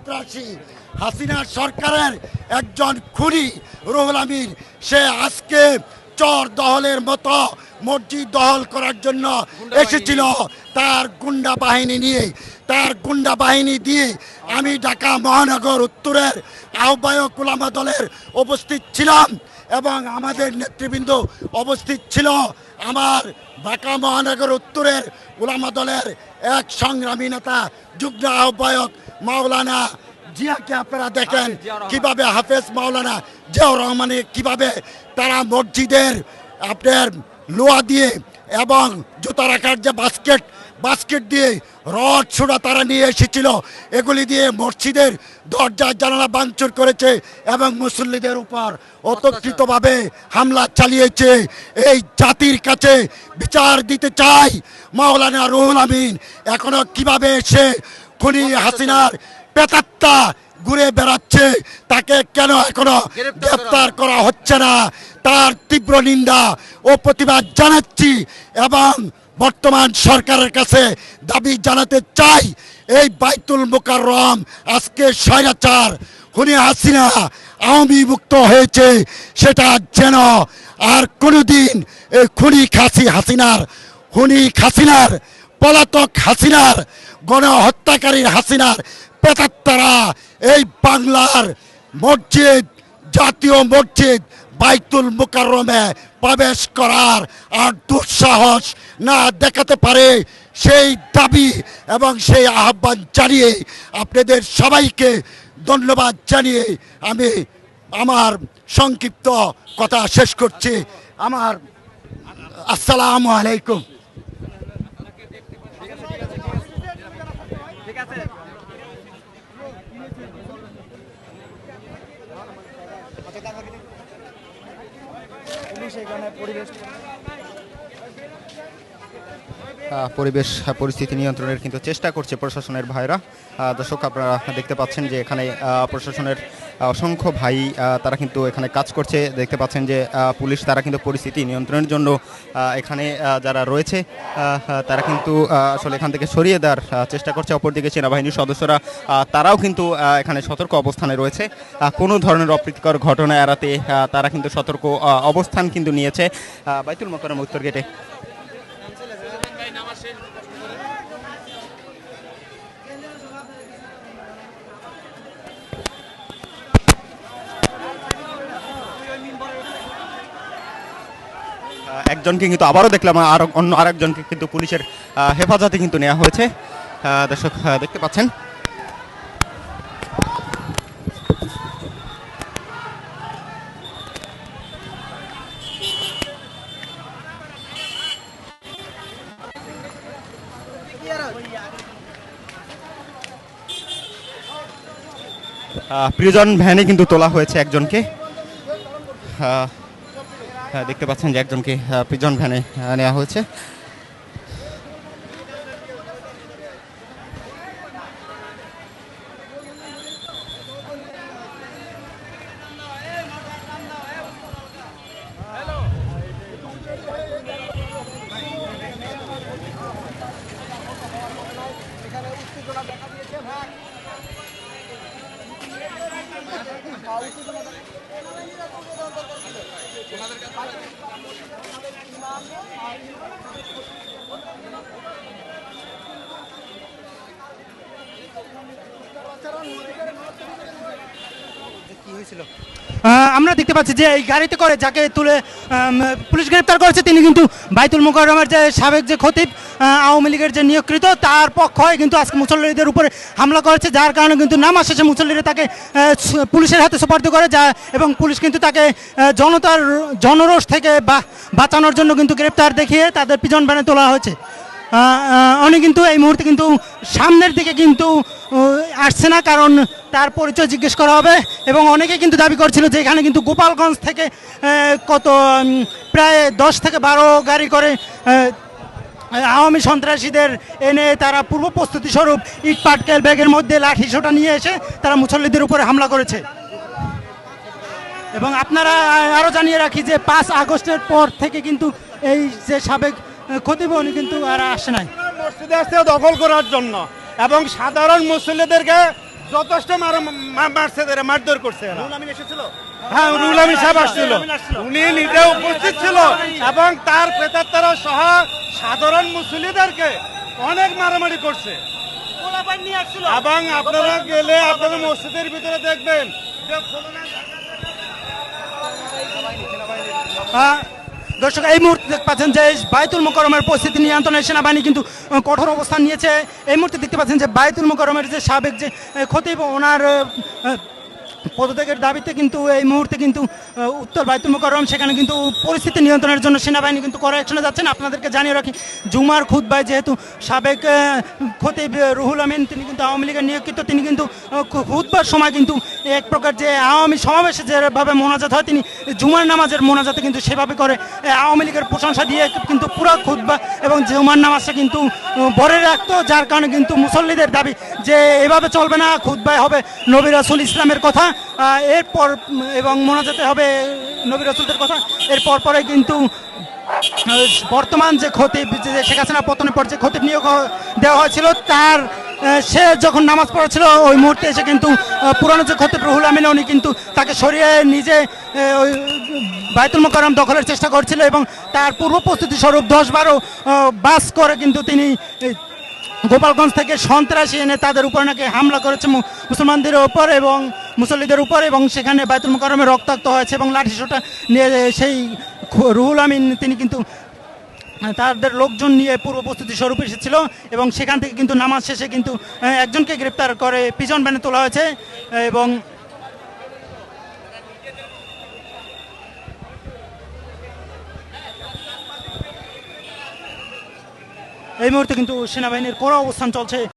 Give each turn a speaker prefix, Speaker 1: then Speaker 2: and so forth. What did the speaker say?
Speaker 1: সন্ত্রাসী হাসিনা সরকারের একজন খুনি রুহুল আমিন, সে আজকে চর দহলের মতো মসজিদ দখল করার জন্য এসেছিল তার গুন্ডা বাহিনী দিয়ে। আমি ঢাকা মহানগর উত্তরের আহ্বায়ক উলামা দলের উপস্থিত ছিলাম এবং আমাদের নেতৃবৃন্দ উপস্থিত ছিল। আমার ঢাকা মহানগর উত্তরের উলামা দলের এক সংগ্রামী নেতা যুগ্ম আহ্বায়ক মাওলানা জিয়াকে আপনারা দেখেন কিভাবে হাফেজ মাওলানা জিয়াউর রহমানের কিভাবে তারা মসজিদের আপনার লোহা দিয়ে এবং জুতা রাখার যে বাস্কেট দিয়ে রড ছোড়া তারা নিয়ে এসেছিল, এগুলি দিয়ে মসজিদের দরজা জানালা ভাঙচুর করেছে এবং মুসল্লিদের উপর অতর্কিতভাবে হামলা চালিয়েছে। এই জাতির কাছে বিচার দিতে চাই মাওলানা রুহুল আমিন এখনো কিভাবে সে খুনি হাসিনার পেতাত্তা ঘুরে বেড়াচ্ছে, তাকে কেন এখনো গ্রেফতার করা হচ্ছে না, তার তীব্র নিন্দা ও প্রতিবাদ জানাচ্ছি এবং বর্তমান সরকারের কাছে দাবি জানাতে চাই এই বাইতুল মুকাররম আজকে স্বৈরাচার খুনি হাসিনা আওয়ামী মুক্ত হয়েছে, সেটা যেন আর কোনোদিন এই খুনি হাসিনার পলাতক হাসিনার গণহত্যাকারীর হাসিনার পেতাত্তারা এই বাংলার মসজিদ, জাতীয় মসজিদ বাইতুল মুকাররমে প্রবেশ করার আর দুঃসাহস না দেখাতে পারে, সেই দাবি এবং সেই আহ্বান জানিয়ে আপনাদের সবাইকে ধন্যবাদ জানিয়ে আমি আমার সংক্ষিপ্ত কথা শেষ করছি। আসসালামু আলাইকুম।
Speaker 2: পরিস্থিতি নিয়ন্ত্রণের কিন্তু চেষ্টা করছে প্রশাসনের ভাইরা। দর্শক আপনারা দেখতে পাচ্ছেন যে এখানে প্রশাসনের অসংখ্য ভাই তারা কিন্তু এখানে কাজ করছে। দেখতে পাচ্ছেন যে পুলিশ তারা কিন্তু পরিস্থিতি নিয়ন্ত্রণের জন্য এখানে যারা রয়েছে তারা কিন্তু আসলে এখান থেকে সরিয়ে দেওয়ার চেষ্টা করছে। অপরদিকে সেনাবাহিনীর সদস্যরা তারাও কিন্তু এখানে সতর্ক অবস্থানে রয়েছে। কোনো ধরনের অপ্রীতিকর ঘটনা এড়াতে তারা কিন্তু সতর্ক অবস্থান কিন্তু নিয়েছে। বাইতুল মোকাররম উত্তর গেটে একজনকে কিন্তু আবারও দেখলাম অন্য আরেকজনকে কিন্তু পুলিশের হেফাজতে কিন্তু নেওয়া হয়েছে। দর্শক দেখতে পাচ্ছেন প্রিজন ভ্যানে কিন্তু তোলা হয়েছে একজনকে। দেখতে পাচ্ছেন যে একজনকে প্রিজন ভ্যানে নেওয়া হয়েছে।
Speaker 3: আমরা দেখতে পাচ্ছি যে এই গাড়িতে করে যাকে তুলে পুলিশ গ্রেপ্তার করেছে তিনি কিন্তু বাইতুল মুকাররমের যে সাবেক যে খতিব আওয়ামী লীগের যে নিয়োগকৃত তার পক্ষ হয়ে কিন্তু আজকে মুসল্লিদের উপরে হামলা করেছে, যার কারণে কিন্তু নামাজ শেষে মুসল্লিরা তাকে পুলিশের হাতে সুপার্দ করে এবং পুলিশ কিন্তু তাকে জনরোষ থেকে বাঁচানোর জন্য কিন্তু গ্রেপ্তার দেখিয়ে তাদের প্রিজন ভ্যানে তোলা হয়েছে। উনি কিন্তু এই মুহূর্তে কিন্তু সামনের দিকে কিন্তু আসছে না, কারণ তার পরিচয় জিজ্ঞেস করা হবে এবং অনেকে কিন্তু দাবি করছিল যে এখানে কিন্তু গোপালগঞ্জ থেকে প্রায় 10 থেকে 12 গাড়ি করে আওয়ামী সন্ত্রাসীদের এনে তারা পূর্ব প্রস্তুতি স্বরূপ ইট পাটকেল ব্যাগের মধ্যে লাঠি সোটা নিয়ে এসে তারা মুসল্লিদের উপরে হামলা করেছে। এবং আপনারা আরও জানিয়ে রাখি যে 5 আগস্টের পর থেকে কিন্তু এই যে সাবেক খতিব উনি কিন্তু আর আসে নাই
Speaker 4: মসজিদে আসছে দখল করার জন্য এবং সাধারণ মুসল্লিদেরকে যথেষ্ট মারছে, মারধর করছে এরা।
Speaker 1: রুহুল আমিন এসেছিল?
Speaker 4: হ্যাঁ, রুহুল আমিন সাহেব আসছিল, উনি নিজে উপস্থিত ছিল এবং তার প্রেতাত্মারা সহ সাধারণ মুসলিমদেরকে অনেক মারামারি করছে। এবং আপনারা গেলে আপনারা মসজিদের ভিতরে দেখবেন যে
Speaker 3: দর্শক এই মুহূর্তে দেখতে পাচ্ছেন যে বায়তুল মোকাররমের পরিস্থিতি নিয়ন্ত্রণে সেনাবাহিনী কিন্তু কঠোর অবস্থান নিয়েছে। এই মুহূর্তে দেখতে পাচ্ছেন যে বায়তুল মোকাররমের যে সাবেক যে খতিব ওনার পদত্যাগের দাবিতে কিন্তু এই মুহূর্তে কিন্তু উত্তর বায়তুল মোকাররম সেখানে কিন্তু পরিস্থিতি নিয়ন্ত্রণের জন্য সেনাবাহিনী কিন্তু কড়া অ্যাকশনে যাচ্ছেন। আপনাদেরকে জানিয়ে রাখি জুমার খুতবায় যেহেতু সাবেক খতিব রুহুল আমিন তিনি কিন্তু আওয়ামী লীগের নিয়োগকৃত, তিনি কিন্তু খুতবার সময় কিন্তু এক প্রকার যে আওয়ামী সমাবেশে যেভাবে মোনাজাত হয় তিনি জুমার নামাজের মোনাজাতে কিন্তু সেভাবে করে আওয়ামী লীগের প্রশংসা দিয়ে কিন্তু পুরো খুতবা এবং জুমার নামাজটা কিন্তু ভরে রাখতো, যার কারণে কিন্তু মুসল্লিদের দাবি যে এভাবে চলবে না, খুতবায় হবে নবী রাসূল ইসলামের কথা এরপর এবং মোনাজাতে হবে নবী রাসূলদের কথা। এরপর পরে কিন্তু বর্তমান যে খতিব শেখ হাসিনা পতনের পর যে খতিব নিয়োগ দেওয়া হয়েছিল তার সে যখন নামাজ পড়াচ্ছিল ওই মুহূর্তে এসে কিন্তু পুরানো যে খতিব রুহুল আমিন উনি কিন্তু তাকে সরিয়ে নিজে ওই বায়তুল মোকাররম দখলের চেষ্টা করছিল এবং তার পূর্ব প্রস্তুতি স্বরূপ 10-12 বাস করে কিন্তু তিনি গোপালগঞ্জ থেকে সন্ত্রাসী এনে তাদের উপর নাকি হামলা করেছে মুসলমানদের উপর এবং মুসল্লিদের উপর এবং সেখানে বায়তুল মোকাররমে রক্তাক্ত হয়েছে এবং লাঠিসোঁটা নিয়ে সেই রুহুল আমিন তিনি কিন্তু তাদের লোকজন নিয়ে পূর্ব প্রস্তুতি স্বরূপ এসেছিল এবং সেখান থেকে কিন্তু নামাজ শেষে কিন্তু একজনকে গ্রেপ্তার করে পিজন ভ্যানে তোলা হয়েছে এবং এই মুহূর্তে কিন্তু সেনাবাহিনীর কড়া অবস্থান চলছে।